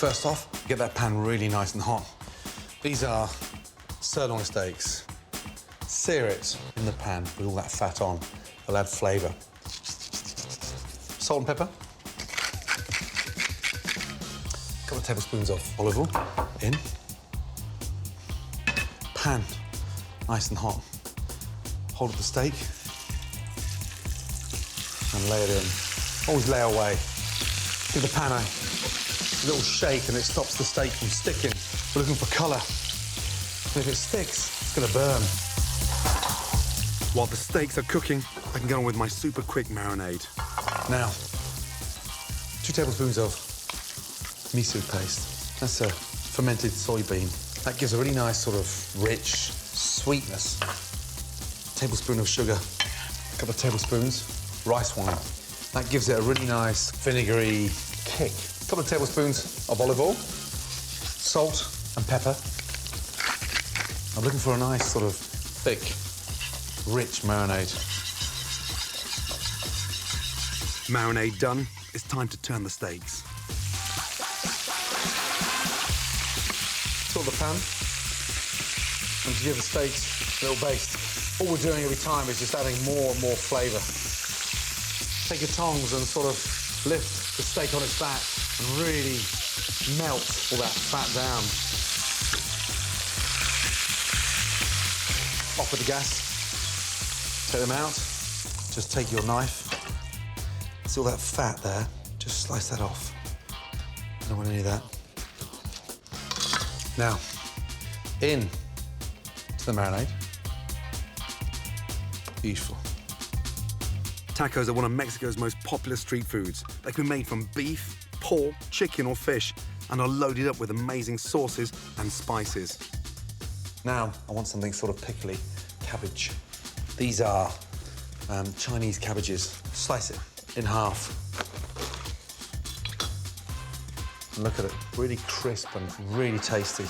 First off, get that pan really nice and hot. These are sirloin steaks. Sear it in the pan with all that fat on. It'll add flavour. Salt and pepper. A couple of tablespoons of olive oil in. Pan nice and hot. Hold up the steak and lay it in. Always lay away. Give the pan a little shake and it stops the steak from sticking. We're looking for colour. And if it sticks, it's going to burn. While the steaks are cooking, I can go on with my super quick marinade. Now, 2 tablespoons of miso paste. That's a fermented soybean. That gives a really nice sort of rich sweetness. Tablespoon of sugar, a couple of tablespoons rice wine. That gives it a really nice vinegary kick. A couple of tablespoons of olive oil, salt and pepper. I'm looking for a nice sort of thick, rich marinade. Marinade done, it's time to turn the steaks. Fill the pan and give the steaks a little baste. All we're doing every time is just adding more and more flavour. Take your tongs and sort of lift the steak on its back and really melt all that fat down. Off with the gas. Take them out. Just take your knife. See all that fat there? Just slice that off. I don't want any of that. Now, in to the marinade. Beautiful. Tacos are one of Mexico's most popular street foods. They can be made from beef, pork, chicken or fish and are loaded up with amazing sauces and spices. Now, I want something sort of pickly. Cabbage. These are Chinese cabbages. Slice it in half. And look at it, really crisp and really tasty.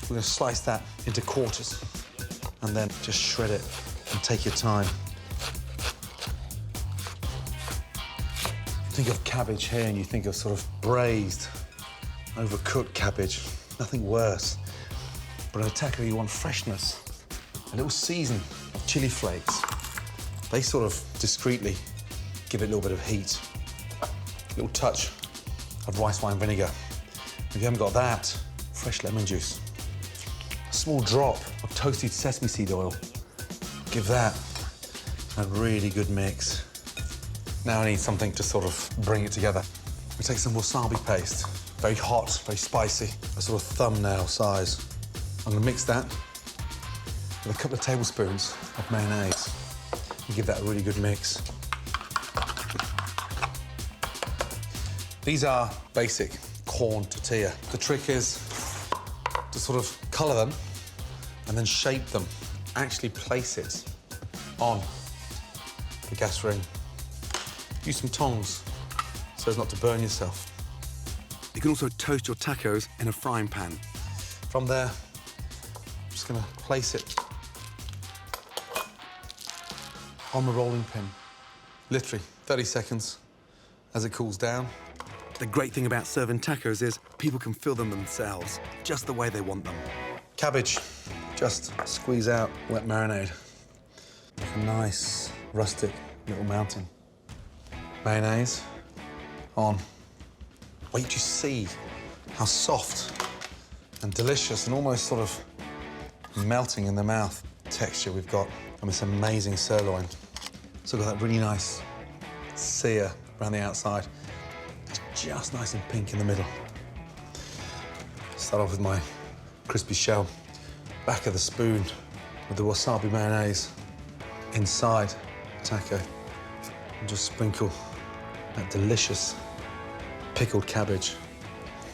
We're going to slice that into quarters and then just shred it and take your time. Think of cabbage here and you think of sort of braised, overcooked cabbage. Nothing worse. But in a taco, you want freshness. A little season of chili flakes. They sort of discreetly give it a little bit of heat. A little touch of rice wine vinegar. If you haven't got that, fresh lemon juice. A small drop of toasted sesame seed oil. Give that a really good mix. Now I need something to sort of bring it together. We take some wasabi paste. Very hot, very spicy, a sort of thumbnail size. I'm gonna mix that with a couple of tablespoons of mayonnaise and give that a really good mix. These are basic corn tortilla. The trick is to sort of colour them and then shape them. Actually place it on the gas ring. Use some tongs so as not to burn yourself. You can also toast your tacos in a frying pan. From there, I'm just gonna place it on the rolling pin. Literally 30 seconds as it cools down. The great thing about serving tacos is people can fill them themselves, just the way they want them. Cabbage, just squeeze out wet marinade. Like a nice, rustic little mountain. Mayonnaise on. Wait to see how soft and delicious and almost sort of melting in the mouth texture we've got from this amazing sirloin. So we've got that really nice sear around the outside. It's just nice and pink in the middle. Start off with my crispy shell. Back of the spoon with the wasabi mayonnaise inside the taco. And just sprinkle that delicious pickled cabbage.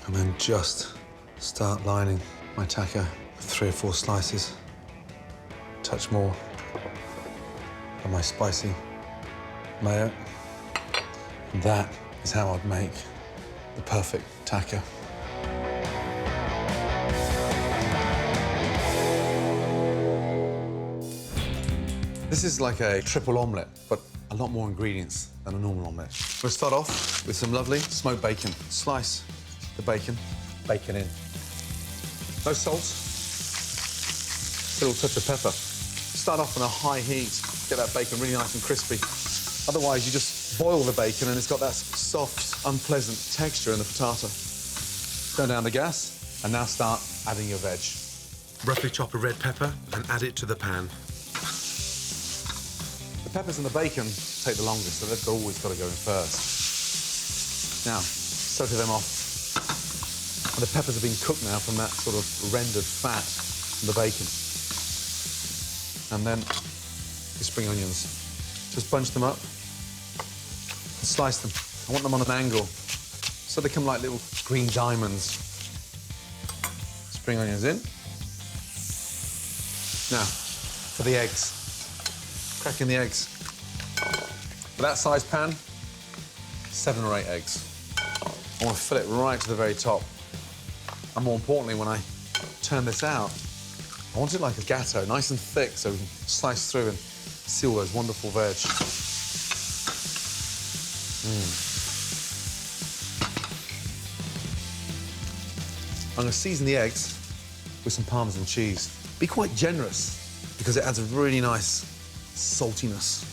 And then just start lining my taco with 3 or 4 slices. Touch more of my spicy mayo. And that is how I'd make the perfect taco. This is like a triple omelette, but a lot more ingredients than a normal omelette. We'll start off with some lovely smoked bacon. Slice the bacon in. No salt, a little touch of pepper. Start off on a high heat, get that bacon really nice and crispy. Otherwise, you just boil the bacon and it's got that soft, unpleasant texture in the frittata. Turn down the gas and now start adding your veg. Roughly chop a red pepper and add it to the pan. The peppers and the bacon take the longest, so they've always got to go in first. Now, soak them off. And the peppers have been cooked now from that sort of rendered fat from the bacon. And then your spring onions. Just bunch them up and slice them. I want them on an angle so they come like little green diamonds. Spring onions in. Now, for the eggs. Crack in the eggs. For that size pan, 7 or 8 eggs. I want to fill it right to the very top. And more importantly, when I turn this out, I want it like a gatto, nice and thick, so we can slice through and see all those wonderful veg. I'm going to season the eggs with some Parmesan cheese. Be quite generous, because it adds a really nice saltiness.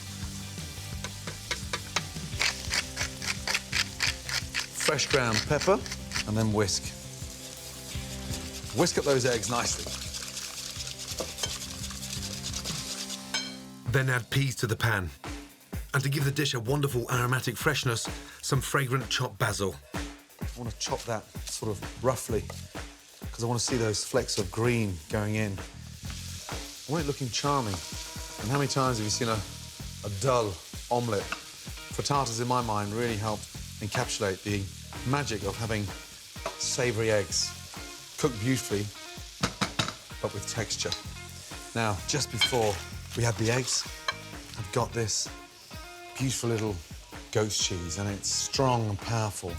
Fresh ground pepper, and then whisk. Whisk up those eggs nicely. Then add peas to the pan. And to give the dish a wonderful aromatic freshness, some fragrant chopped basil. I want to chop that sort of roughly, because I want to see those flecks of green going in. I want it looking charming. And how many times have you seen a dull omelette? Frittatas, in my mind, really help encapsulate the magic of having savoury eggs, cooked beautifully, but with texture. Now, just before we add the eggs, I've got this beautiful little goat's cheese, and it's strong and powerful.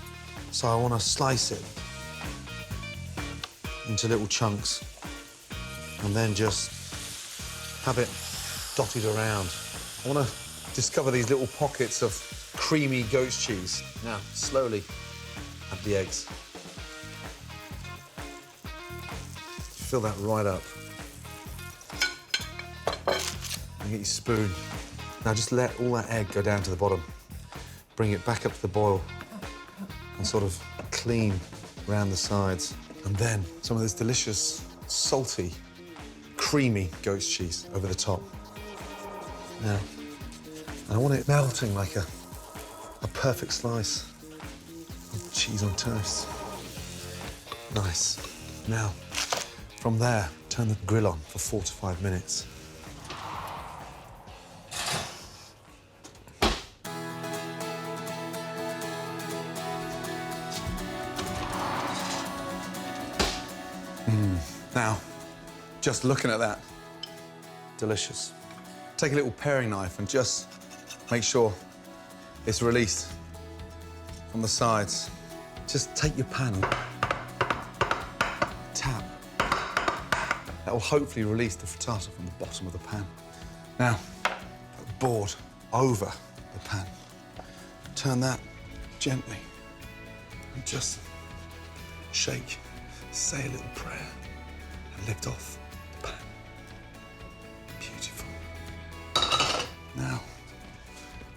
So I want to slice it into little chunks and then just have it dotted around. I want to discover these little pockets of creamy goat's cheese. Now, slowly add the eggs. Fill that right up. And get your spoon. Now just let all that egg go down to the bottom. Bring it back up to the boil and sort of clean around the sides. And then some of this delicious, salty, creamy goat's cheese over the top. Now, and I want it melting like a perfect slice of cheese on toast. Nice. Now, from there, turn the grill on for 4 to 5 minutes. Now, just looking at that, delicious. Take a little paring knife and just make sure it's released from the sides. Just take your pan and tap. That will hopefully release the frittata from the bottom of the pan. Now, put the board over the pan. Turn that gently and just shake, say a little prayer, and lift off the pan. Beautiful. Now,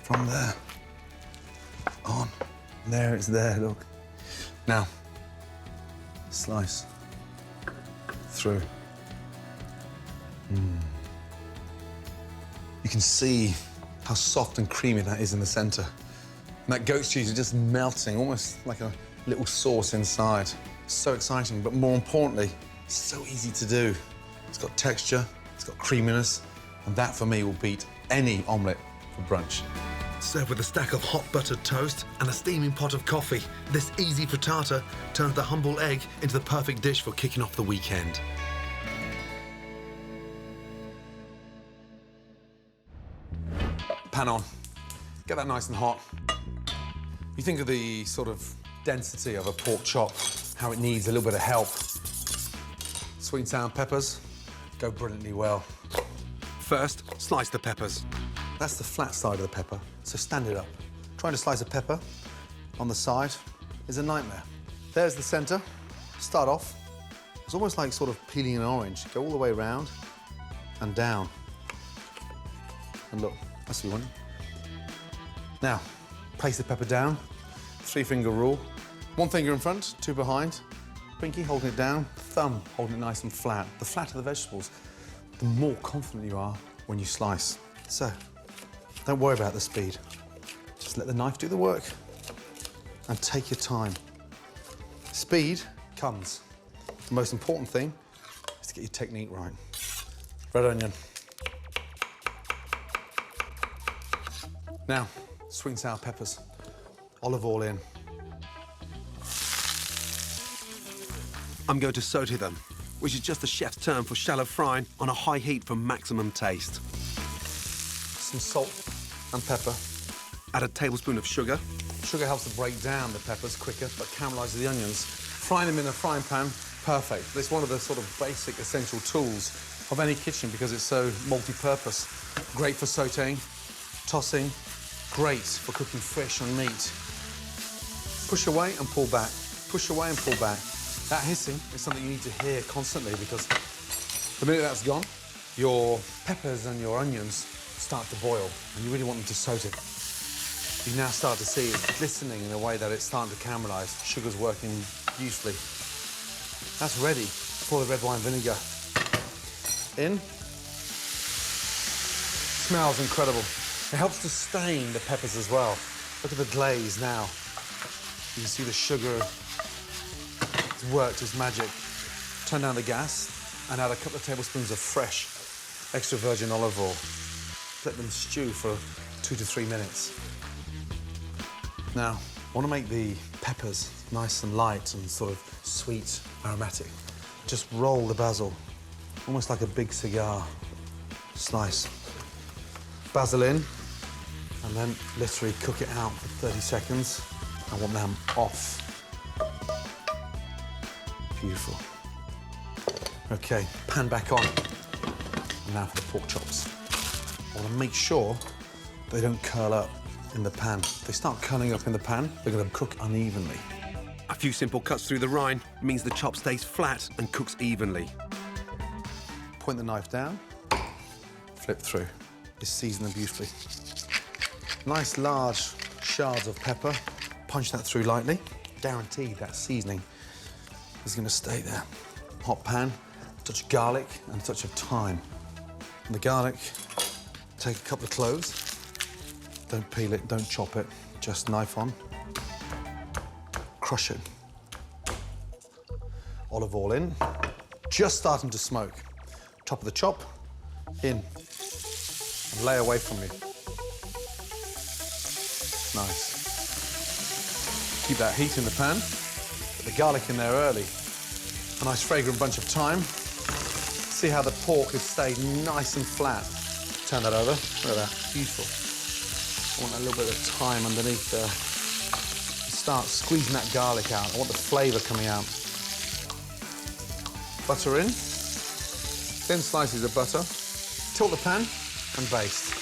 from there on, there it's there, look. Now, slice through. You can see how soft and creamy that is in the centre. And that goat's cheese is just melting, almost like a little sauce inside. So exciting, but more importantly, so easy to do. It's got texture, it's got creaminess, and that for me will beat any omelette for brunch. Served with a stack of hot buttered toast and a steaming pot of coffee, this easy frittata turns the humble egg into the perfect dish for kicking off the weekend. Pan on. Get that nice and hot. You think of the sort of density of a pork chop, how it needs a little bit of help. Sweet and sour peppers go brilliantly well. First, slice the peppers. That's the flat side of the pepper, so stand it up. Trying to slice a pepper on the side is a nightmare. There's the center. Start off. It's almost like sort of peeling an orange. Go all the way around and down. And look, that's what you want. Now, place the pepper down. 3-finger rule. 1 finger in front, 2 behind. Pinky holding it down, thumb holding it nice and flat. The flatter the vegetables, the more confident you are when you slice. So, don't worry about the speed. Just let the knife do the work and take your time. Speed comes. The most important thing is to get your technique right. Red onion. Now, sweet and sour peppers. Olive oil in. I'm going to saute them, which is just the chef's term for shallow frying on a high heat for maximum taste. Some salt and pepper. Add a tablespoon of sugar. Sugar helps to break down the peppers quicker, but caramelises the onions. Frying them in a frying pan, perfect. It's one of the sort of basic essential tools of any kitchen because it's so multi-purpose. Great for sautéing, tossing, great for cooking fish and meat. Push away and pull back. Push away and pull back. That hissing is something you need to hear constantly because the minute that's gone, your peppers and your onions start to boil and you really want them to saute. You now start to see it glistening in a way that it's starting to caramelise. Sugar's working beautifully. That's ready for the red wine vinegar. In. Smells incredible. It helps to stain the peppers as well. Look at the glaze now. You can see the sugar. It's worked its magic. Turn down the gas and add a couple of tablespoons of fresh extra virgin olive oil. Let them stew for 2 to 3 minutes. Now, I want to make the peppers nice and light and sort of sweet, aromatic. Just roll the basil, almost like a big cigar. Slice. Basil in, and then literally cook it out for 30 seconds. I want them off. Beautiful. Okay, pan back on. And now for the pork chops. I want to make sure they don't curl up in the pan. If they start curling up in the pan, they're going to cook unevenly. A few simple cuts through the rind means the chop stays flat and cooks evenly. Point the knife down, flip through. Just season them beautifully. Nice large shards of pepper. Punch that through lightly. Guaranteed that seasoning is going to stay there. Hot pan, a touch of garlic and a touch of thyme. And the garlic, take a couple of cloves. Don't peel it, don't chop it, just knife on. Crush it. Olive oil in. Just starting to smoke. Top of the chop, in. And lay away from me. Nice. Keep that heat in the pan. Put the garlic in there early. A nice fragrant bunch of thyme. See how the pork has stayed nice and flat. Turn that over. Look at that, beautiful. I want a little bit of thyme underneath there. Start squeezing that garlic out. I want the flavour coming out. Butter in. Thin slices of butter. Tilt the pan and baste.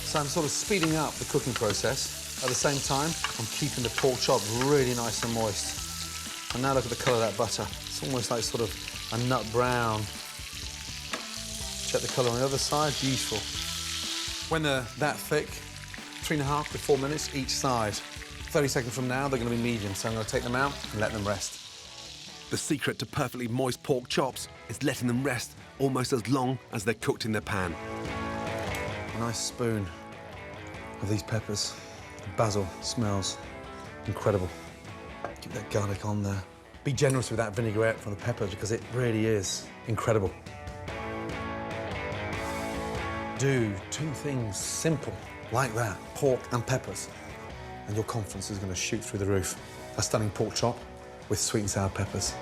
So I'm sort of speeding up the cooking process. At the same time, I'm keeping the pork chop really nice and moist. And now look at the colour of that butter. It's almost like sort of a nut brown. Check the colour on the other side, beautiful. When they're that thick, 3.5 to 4 minutes each side. 30 seconds from now, they're going to be medium, so I'm going to take them out and let them rest. The secret to perfectly moist pork chops is letting them rest almost as long as they're cooked in the pan. A nice spoon of these peppers. The basil smells incredible. Keep that garlic on there. Be generous with that vinaigrette from the peppers because it really is incredible. Do 2 things simple like that, pork and peppers, and your confidence is going to shoot through the roof. A stunning pork chop with sweet and sour peppers.